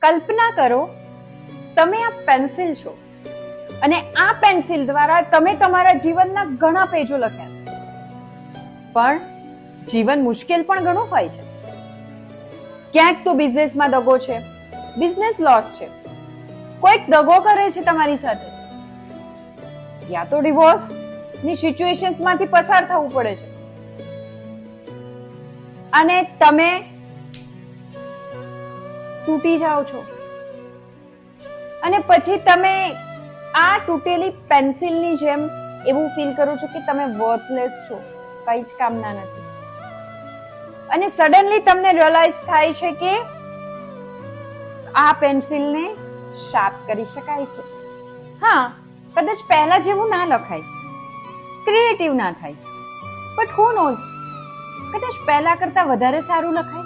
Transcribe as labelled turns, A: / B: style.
A: કલ્પના કરો તમે આ પેન્સિલ છો અને આ પેન્સિલ દ્વારા તમે તમારા જીવનના ઘણા પેજો લખ્યા છે, પણ જીવન મુશ્કેલ પણ ઘણું હોય છે. ક્યાંક તો બિઝનેસમાં દગો છે, બિઝનેસ લોસ છે, કોઈક દગો કરે છે તમારી સાથે, યા તો ડિવોર્સ ની સિચ્યુએશન્સ માંથી પસાર થવું પડે છે અને તમે તૂટી જાઓ છો અને પછી તમે આ તૂટેલી પેન્સિલની જેમ એવું ફીલ કરો છો કે તમે વર્થલેસ છો, કઈ જ કામના નથી. અને સડનલી તમને રિયલાઇઝ થાય છે કે આ પેન્સિલને શાર્પ કરી શકાય છે. હા, કદાચ પહેલા જેવું ના લખાય, ક્રિએટિવ ના થાય, બટ હુ નોઝ, કદાચ પહેલા કરતા વધારે સારું લખાય.